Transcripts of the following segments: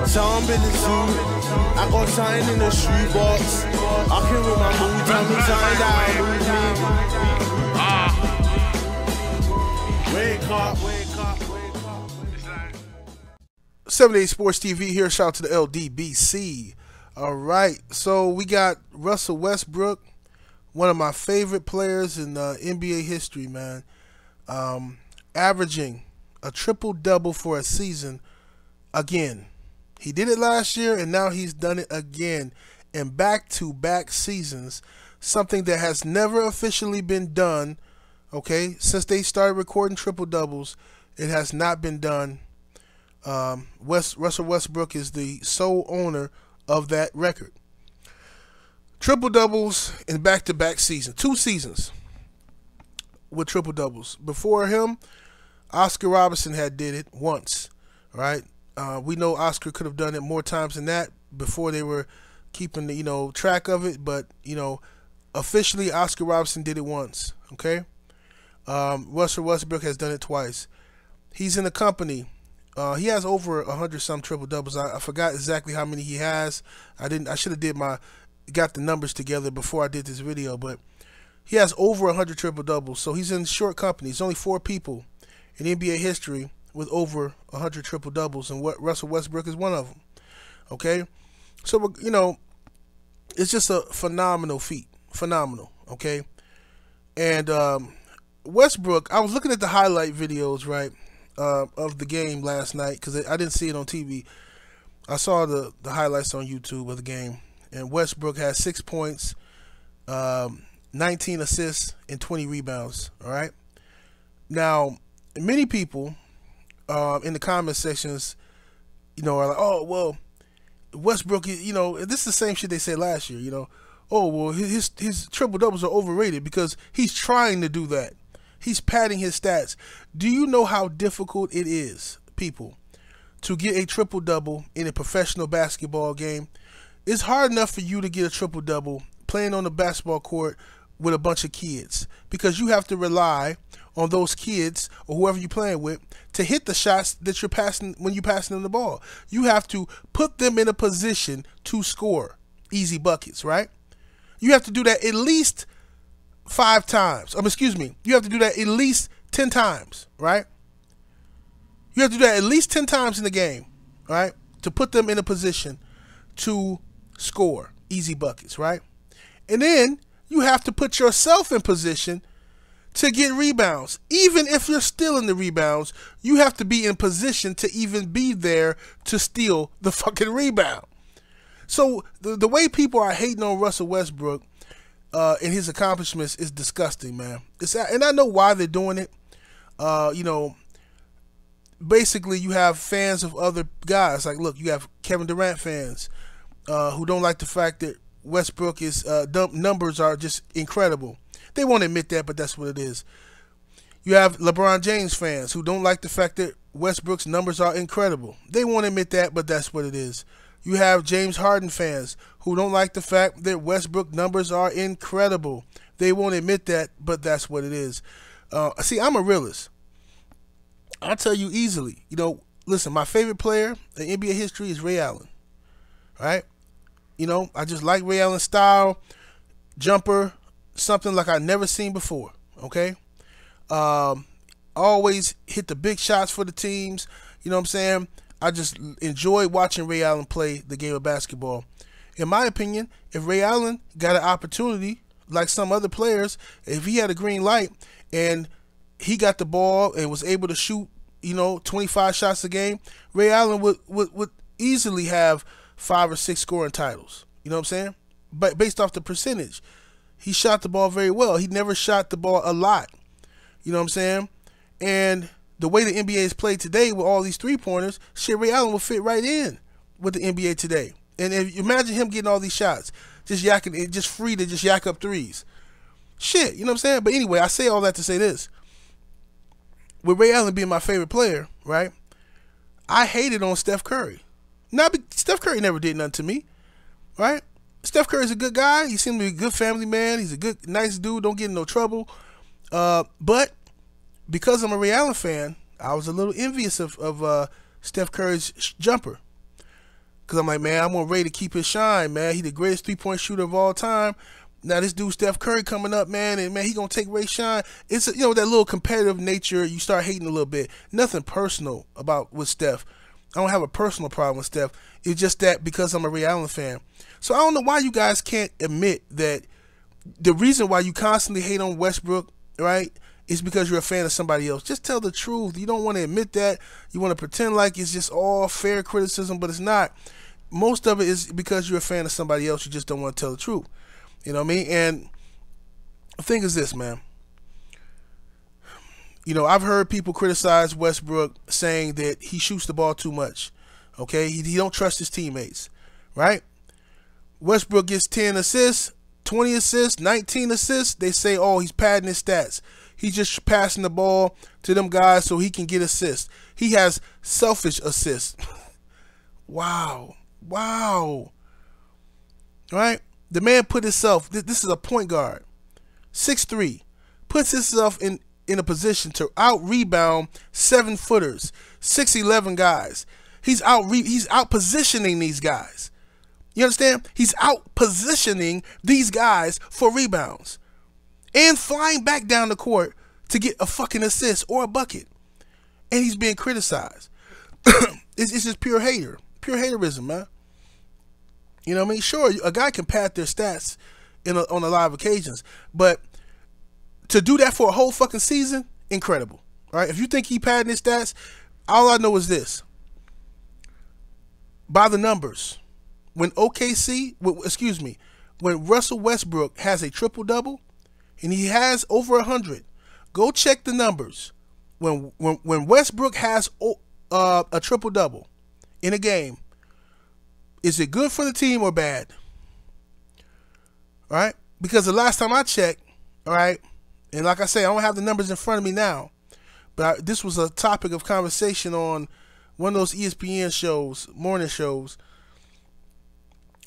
Tom in the zoo. I got sign in the shoebox. I can with my mood. Tell me sign that wake up, wake up, wake up. 78 Sports TV here. Shout out to the LDBC. All right, so we got Russell Westbrook, one of my favorite players in NBA history, man. Averaging a triple-double for a season again. He did it last year, and now he's done it again in back-to-back seasons, something that has never officially been done, okay? Since they started recording triple-doubles, it has not been done. Russell Westbrook is the sole owner of that record. Triple-doubles in back-to-back seasons. 2 seasons with triple-doubles. Before him, Oscar Robertson had did it once, right? We know Oscar could have done it more times than that before they were keeping the, track of it, but, officially Oscar Robertson did it once, okay? Russell Westbrook has done it twice. He's in a company. He has over 100-some triple-doubles. I forgot exactly how many he has. I should have got the numbers together before I did this video, but he has over 100 triple-doubles. So he's in short company. There's only 4 people in NBA history with over 100 triple-doubles, and Russell Westbrook is one of them. Okay? So, it's just a phenomenal feat. Phenomenal, okay? And Westbrook, I was looking at the highlight videos, right, of the game last night, because I didn't see it on TV. I saw the highlights on YouTube of the game, and Westbrook has 6 points, 19 assists, and 20 rebounds, all right? Now, many people in the comment sections, are like, oh, well, Westbrook, this is the same shit they said last year, oh, well, his triple-doubles are overrated because he's trying to do that. He's padding his stats. Do you know how difficult it is, people, to get a triple-double in a professional basketball game? It's hard enough for you to get a triple-double playing on the basketball court with a bunch of kids, because you have to rely on those kids or whoever you're playing with to hit the shots that you're passing when you're passing them the ball. You have to put them in a position to score easy buckets, right? You have to do that at least 5 times. You have to do that at least 10 times, right? You have to do that at least 10 times in the game, right, to put them in a position to score easy buckets, right? And then you have to put yourself in position to get rebounds. Even if you're stealing the rebounds, you have to be in position to even be there to steal the fucking rebound. So the way people are hating on Russell Westbrook and his accomplishments is disgusting, man. And I know why they're doing it. Basically you have fans of other guys. Like, look, you have Kevin Durant fans who don't like the fact that Westbrook is numbers are just incredible. They won't admit that, but that's what it is. You have LeBron James fans who don't like the fact that Westbrook's numbers are incredible. They won't admit that, but that's what it is. You have James Harden fans who don't like the fact that Westbrook numbers are incredible. They won't admit that, but that's what it is. See, I'm a realist. I'll tell you easily. Listen, my favorite player in NBA history is Ray Allen. Right? I just like Ray Allen's style, jumper, something like I've never seen before. Okay? Always hit the big shots for the teams. You know what I'm saying? I just enjoy watching Ray Allen play the game of basketball. In my opinion, if Ray Allen got an opportunity, like some other players, if he had a green light and he got the ball and was able to shoot, 25 shots a game, Ray Allen would easily have 5 or 6 scoring titles. You know what I'm saying? But based off the percentage, he shot the ball very well. He never shot the ball a lot. You know what I'm saying? And the way the NBA is played today with all these three-pointers, shit, Ray Allen will fit right in with the NBA today. And if you imagine him getting all these shots, just yakking, just free to just yak up threes. Shit, you know what I'm saying? But anyway, I say all that to say this. With Ray Allen being my favorite player, right, I hated on Steph Curry. Steph Curry never did nothing to me, right? Steph Curry's a good guy. He seemed to be a good family man. He's a good, nice dude. Don't get in no trouble. But because I'm a Ray Allen fan, I was a little envious of Steph Curry's jumper. Because I'm like, man, I want Ray to keep his shine, man. He the greatest three-point shooter of all time. Now this dude Steph Curry coming up, man, and man, he gonna take Ray's shine. It's that little competitive nature. You start hating a little bit. Nothing personal with Steph. I don't have a personal problem with Steph. It's just that because I'm a Ray Allen fan. So I don't know why you guys can't admit that the reason why you constantly hate on Westbrook, right, is because you're a fan of somebody else. Just tell the truth. You don't want to admit that. You want to pretend like it's just all fair criticism, but it's not. Most of it is because you're a fan of somebody else. You just don't want to tell the truth. You know what I mean? And the thing is this, man. I've heard people criticize Westbrook saying that he shoots the ball too much. Okay? He don't trust his teammates. Right? Westbrook gets 10 assists, 20 assists, 19 assists. They say, oh, he's padding his stats. He's just passing the ball to them guys so he can get assists. He has selfish assists. Wow. Right? The man put himself, this is a point guard, 6'3", puts himself in a position to out-rebound 7-footers, 6'11" guys. He's out positioning these guys. You understand? He's out positioning these guys for rebounds and flying back down the court to get a fucking assist or a bucket. And he's being criticized. It's just pure haterism, man. You know what I mean? Sure, a guy can pad their stats on a lot of occasions, but to do that for a whole fucking season, incredible. All right? If you think he padding his stats, all I know is this. By the numbers, when Russell Westbrook has a triple-double, and he has over 100, go check the numbers. When Westbrook has a triple-double in a game, is it good for the team or bad? All right? Because the last time I checked, all right, and like I say, I don't have the numbers in front of me now, but this was a topic of conversation on one of those ESPN shows, morning shows.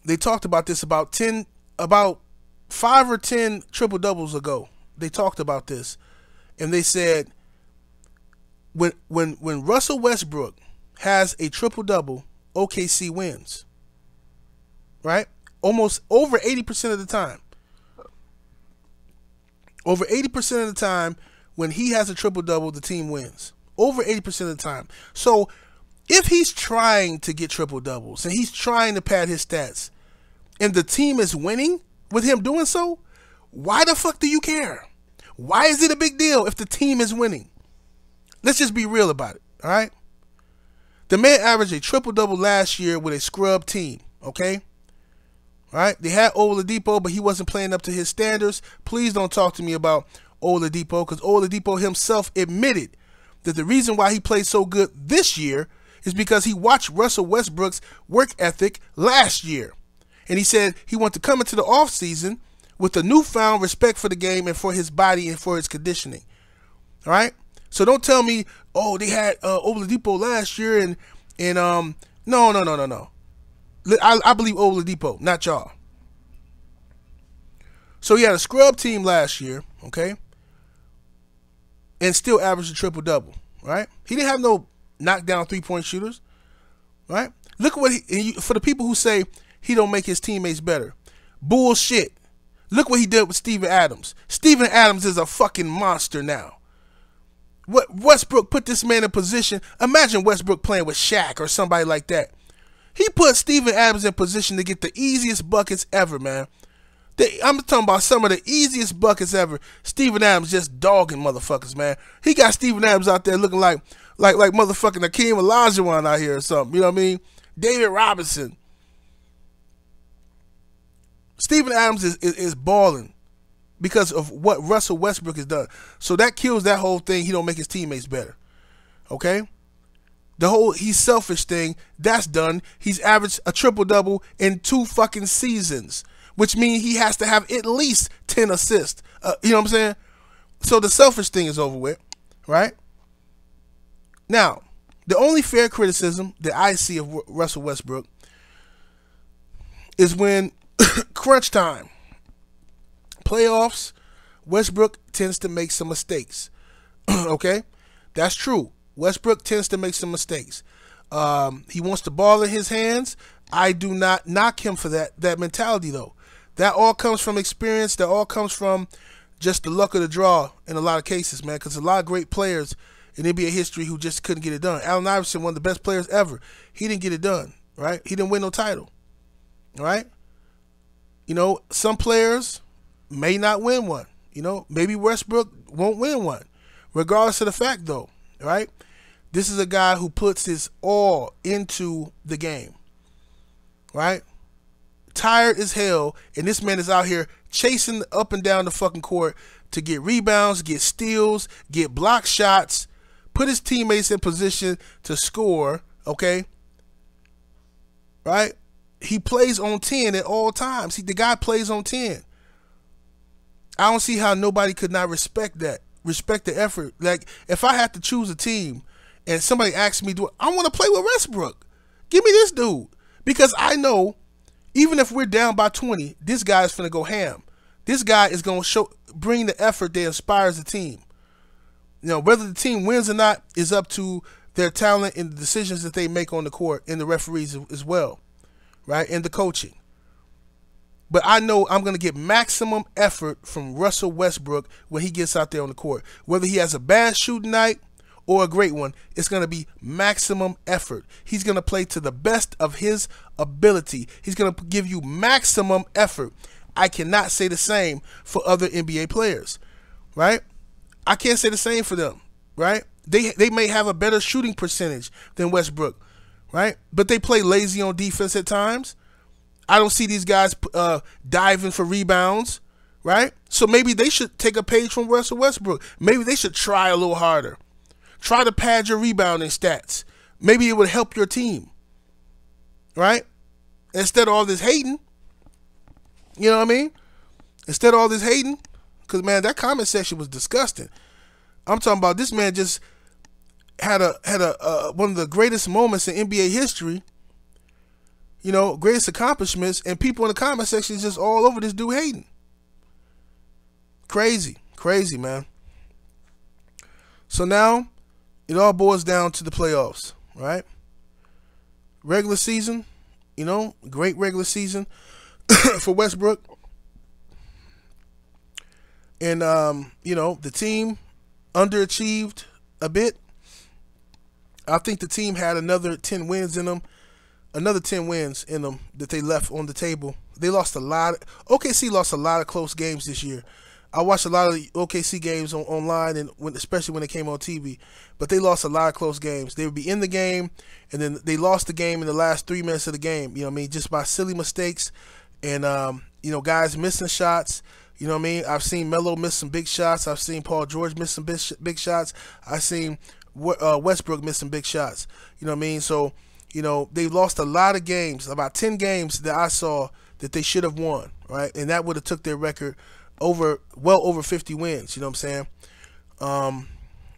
They talked about this about 5 or 10 triple-doubles ago. They talked about this, and they said when Russell Westbrook has a triple-double, OKC wins. Right? Almost over 80% of the time. Over 80% of the time, when he has a triple-double, the team wins. Over 80% of the time. So, if he's trying to get triple-doubles, and he's trying to pad his stats, and the team is winning with him doing so, why the fuck do you care? Why is it a big deal if the team is winning? Let's just be real about it, all right? The man averaged a triple-double last year with a scrub team, okay? Right? They had Oladipo, but he wasn't playing up to his standards. Please don't talk to me about Oladipo, because Oladipo himself admitted that the reason why he played so good this year is because he watched Russell Westbrook's work ethic last year. And he said he wanted to come into the offseason with a newfound respect for the game and for his body and for his conditioning. All right? So don't tell me, oh, they had Oladipo last year and no. I believe Oladipo, not y'all. So he had a scrub team last year, okay, and still averaged a triple-double, right? He didn't have no knockdown three-point shooters, right? Look at what for the people who say he don't make his teammates better. Bullshit. Look what he did with Steven Adams. Steven Adams is a fucking monster now. What Westbrook put this man in position. Imagine Westbrook playing with Shaq or somebody like that. He put Steven Adams in position to get the easiest buckets ever, man. I'm talking about some of the easiest buckets ever. Steven Adams just dogging motherfuckers, man. He got Steven Adams out there looking like motherfucking Akeem Olajuwon out here or something. You know what I mean? David Robinson. Steven Adams is balling because of what Russell Westbrook has done. So that kills that whole thing. He don't make his teammates better. Okay? The whole he's selfish thing, that's done. He's averaged a triple-double in 2 fucking seasons, which means he has to have at least 10 assists. You know what I'm saying? So the selfish thing is over with, right? Now, the only fair criticism that I see of Russell Westbrook is when crunch time, playoffs, Westbrook tends to make some mistakes. Okay? That's true. Westbrook tends to make some mistakes. He wants the ball in his hands. I do not knock him for that mentality, though. That all comes from experience. That all comes from just the luck of the draw in a lot of cases, man, because a lot of great players in NBA history who just couldn't get it done. Allen Iverson, one of the best players ever, he didn't get it done, right? He didn't win no title, right? You know, some players may not win one. You know, maybe Westbrook won't win one, regardless of the fact, though, right? This is a guy who puts his all into the game, right? Tired as hell, and this man is out here chasing up and down the fucking court to get rebounds, get steals, get block shots, put his teammates in position to score, okay? Right? He plays on 10 at all times. The guy plays on 10. I don't see how nobody could not respect that, respect the effort. Like, if I had to choose a team and somebody asked me, I want to play with Westbrook. Give me this dude. Because I know, even if we're down by 20, this guy is finna go ham. This guy is going to bring the effort that inspires the team. You know, whether the team wins or not is up to their talent and the decisions that they make on the court, and the referees as well, right, and the coaching. But I know I'm going to get maximum effort from Russell Westbrook when he gets out there on the court. Whether he has a bad shooting night or a great one, it's going to be maximum effort. He's going to play to the best of his ability. He's going to give you maximum effort. I cannot say the same for other NBA players, right? I can't say the same for them, right? They may have a better shooting percentage than Westbrook, right? But they play lazy on defense at times. I don't see these guys diving for rebounds, right? So maybe they should take a page from Russell Westbrook. Maybe they should try a little harder. Try to pad your rebounding stats. Maybe it would help your team, right? Instead of all this hating, you know what I mean? Instead of all this hating, because, man, that comment section was disgusting. I'm talking about this man just had one of the greatest moments in NBA history, you know, greatest accomplishments, and people in the comment section just all over this dude hating. Crazy, crazy, man. So now it all boils down to the playoffs, right? Regular season, you know, great regular season for Westbrook. And, you know, the team underachieved a bit. I think the team had another 10 wins in them. Another 10 wins in them that they left on the table. They lost a lot. OKC lost a lot of close games this year. I watched a lot of the OKC games online, and especially when they came on TV. But they lost a lot of close games. They would be in the game, and then they lost the game in the last 3 minutes of the game. You know what I mean? Just by silly mistakes and, you know, guys missing shots. You know what I mean? I've seen Melo miss some big shots. I've seen Paul George miss some big shots. I've seen Westbrook miss some big shots. You know what I mean? So, you know, they've lost a lot of games, about 10 games that I saw that they should have won, right? And that would have took their record well over 50 wins, you know what I'm saying?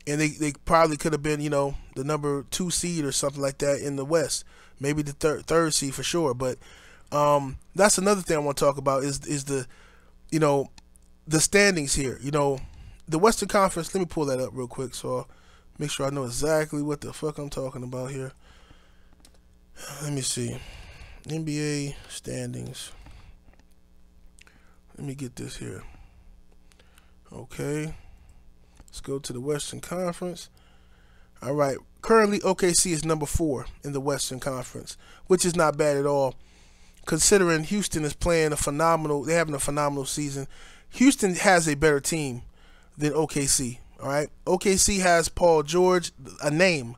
And they probably could have been, you know, the number 2 seed or something like that in the West. Maybe the third seed for sure. But that's another thing I want to talk about is the, you know, the standings here. You know, the Western Conference, let me pull that up real quick so I'll make sure I know exactly what the fuck I'm talking about here. Let me see. NBA standings. Let me get this here. Okay. Let's go to the Western Conference. All right. Currently, OKC is number 4 in the Western Conference, which is not bad at all, considering Houston is playing they're having a phenomenal season. Houston has a better team than OKC. All right. OKC has Paul George, a name.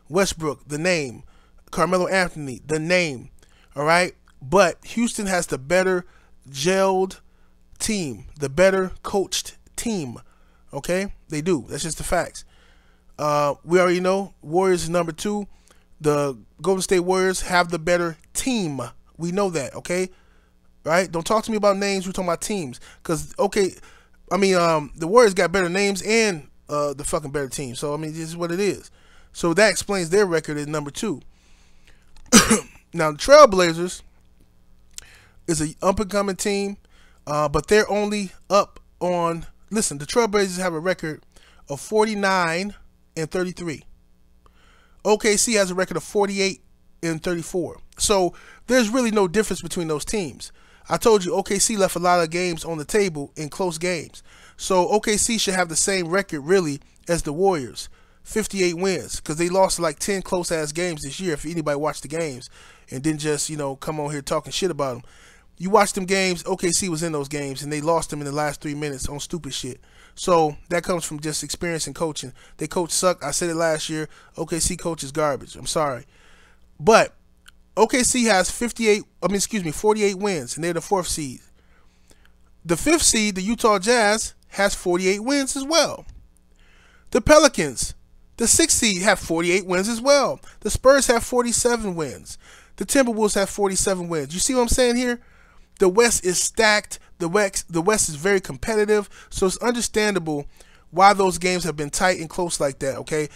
Westbrook, the name. Carmelo Anthony, the name. All right. But Houston has the better gelled team, the better coached team. Okay, they do. That's just the facts. We already know Warriors is number 2. The Golden State Warriors have the better team. We know that. Okay, right? Don't talk to me about names. We're talking about teams. Because the Warriors got better names and the fucking better team. So I mean, this is what it is. So that explains their record at number 2. Now the Trailblazers is an up-and-coming team. But they're only up on, listen, the Trailblazers have a record of 49-33. OKC has a record of 48 and 34. So there's really no difference between those teams. I told you OKC left a lot of games on the table in close games. So OKC should have the same record really as the Warriors, 58 wins, because they lost like 10 close-ass games this year if anybody watched the games and didn't just, come on here talking shit about them. You watch them games, OKC was in those games, and they lost them in the last 3 minutes on stupid shit. So that comes from just experience and coaching. They coach suck. I said it last year. OKC coach is garbage. I'm sorry. But OKC has 48 wins, and they're the 4th seed. The 5th seed, the Utah Jazz, has 48 wins as well. The Pelicans, the 6th seed, have 48 wins as well. The Spurs have 47 wins. The Timberwolves have 47 wins. You see what I'm saying here? The West is stacked. The West is very competitive. So it's understandable why those games have been tight and close like that, okay?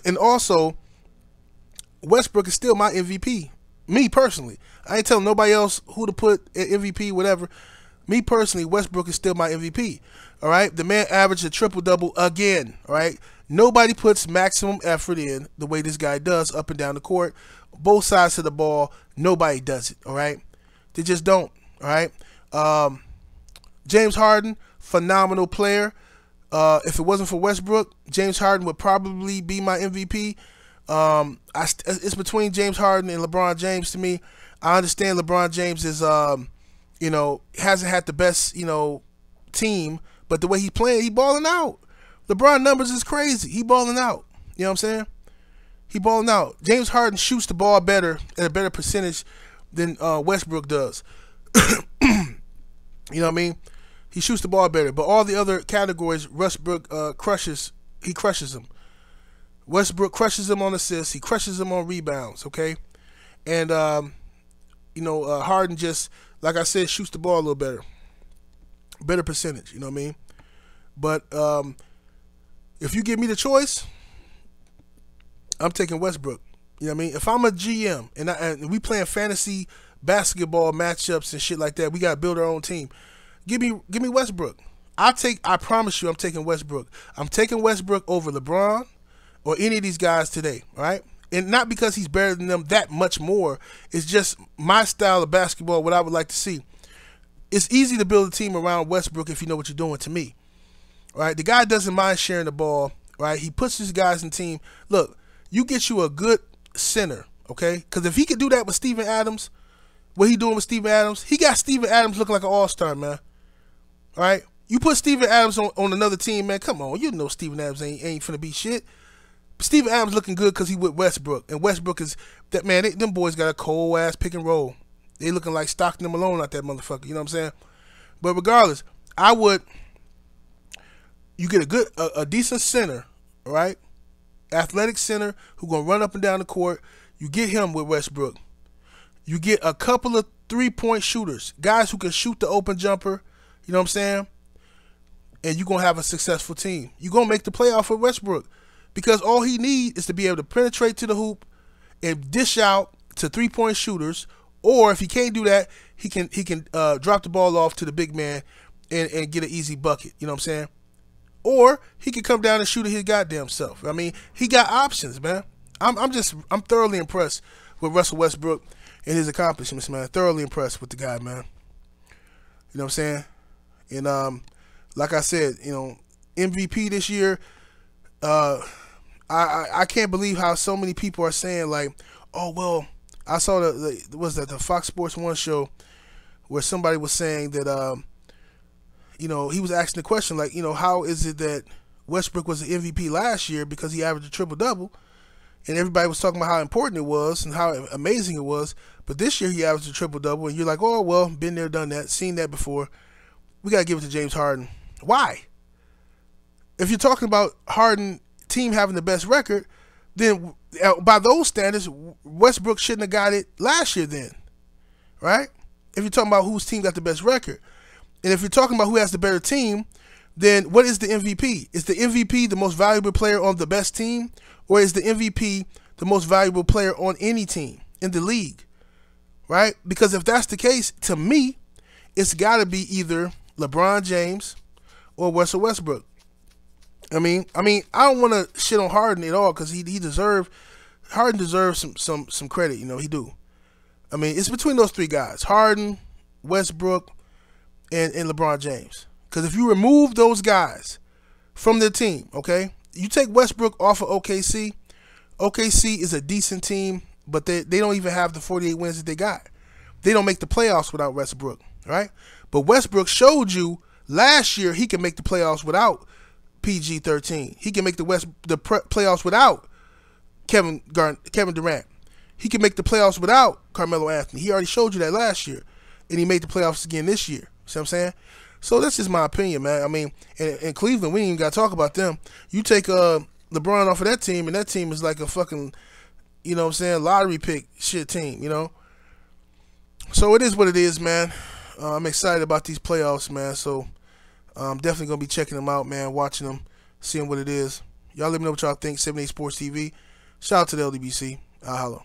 And also, Westbrook is still my MVP. Me personally. I ain't telling nobody else who to put at MVP, whatever. Me personally, Westbrook is still my MVP. All right? The man averaged a triple-double again. All right? Nobody puts maximum effort in the way this guy does up and down the court. Both sides of the ball, nobody does it. All right? They just don't. All right? James Harden, phenomenal player. If it wasn't for Westbrook, James Harden would probably be my MVP. It's between James Harden and LeBron James to me. I understand LeBron James is, hasn't had the best, team, but the way he playing, he balling out. LeBron numbers is crazy. He balling out. You know what I'm saying? He balling out. James Harden shoots the ball better at a better percentage than Westbrook does. You know what I mean? He shoots the ball better, but all the other categories, Westbrook crushes. He crushes them. Westbrook crushes him on assists. He crushes him on rebounds. Okay, and Harden just, like I said, shoots the ball a little better percentage. You know what I mean? But if you give me the choice, I'm taking Westbrook. You know what I mean? If I'm a GM and we playing fantasy basketball matchups and shit like that, we gotta build our own team. Give me Westbrook. I promise you, I'm taking Westbrook. I'm taking Westbrook over LeBron or any of these guys today, all right? And not because he's better than them that much more. It's just my style of basketball, what I would like to see. It's easy to build a team around Westbrook if you know what you're doing, to me. All right? The guy doesn't mind sharing the ball, right? He puts his guys in team. Look, you get you a good center, okay? Because if he could do that with Steven Adams, what he doing with Steven Adams, he got Steven Adams looking like an all-star, man. All right? You put Steven Adams on another team, man, come on. You know Steven Adams ain't finna be shit. Steven Adams looking good because he with Westbrook. And Westbrook is, that man, them boys got a cold-ass pick and roll. They looking like Stockton and Malone out that motherfucker. You know what I'm saying? But regardless, you get a decent center, all right? Athletic center who going to run up and down the court. You get him with Westbrook. You get a couple of three-point shooters, guys who can shoot the open jumper. You know what I'm saying? And you're going to have a successful team. You're going to make the playoff with Westbrook because all he needs is to be able to penetrate to the hoop and dish out to three-point shooters, or if he can't do that, he can drop the ball off to the big man and get an easy bucket. You know what I'm saying? Or he can come down and shoot it his goddamn self. I mean, he got options, man. I'm thoroughly impressed with Russell Westbrook and his accomplishments, man. Thoroughly impressed with the guy, man. You know what I'm saying? And like I said, MVP this year. I can't believe how so many people are saying like, oh well, I saw the Fox Sports 1 show where somebody was saying that he was asking the question like, how is it that Westbrook was the MVP last year because he averaged a triple-double, and everybody was talking about how important it was and how amazing it was, but this year he averaged a triple-double, and you're like, oh well, been there, done that, seen that before. We gotta give it to James Harden. Why? If you're talking about Harden team having the best record, then by those standards, Westbrook shouldn't have got it last year then, right? If you're talking about whose team got the best record. And if you're talking about who has the better team, then what is the MVP? Is the MVP the most valuable player on the best team? Or is the MVP the most valuable player on any team in the league, right? Because if that's the case, to me, it's got to be either LeBron James or Russell Westbrook. I mean, I don't want to shit on Harden at all because he deserved Harden deserves some credit. You know, he do. I mean, it's between those three guys: Harden, Westbrook, and LeBron James. Because if you remove those guys from their team, okay, you take Westbrook off of OKC. OKC is a decent team, but they don't even have the 48 wins that they got. They don't make the playoffs without Westbrook, right? But Westbrook showed you last year he can make the playoffs without PG-13. He can make the playoffs without Kevin Durant. He can make the playoffs without Carmelo Anthony. He already showed you that last year, and he made the playoffs again this year. See what I'm saying? So that's just my opinion, man. I mean, in Cleveland, we ain't even got to talk about them. You take LeBron off of that team, and that team is like a fucking, you know what I'm saying, lottery pick shit team, you know? So it is what it is, man. I'm excited about these playoffs, man. So I'm definitely going to be checking them out, man, watching them, seeing what it is. Y'all let me know what y'all think. 78 Sports TV. Shout out to the LDBC. I'll holla.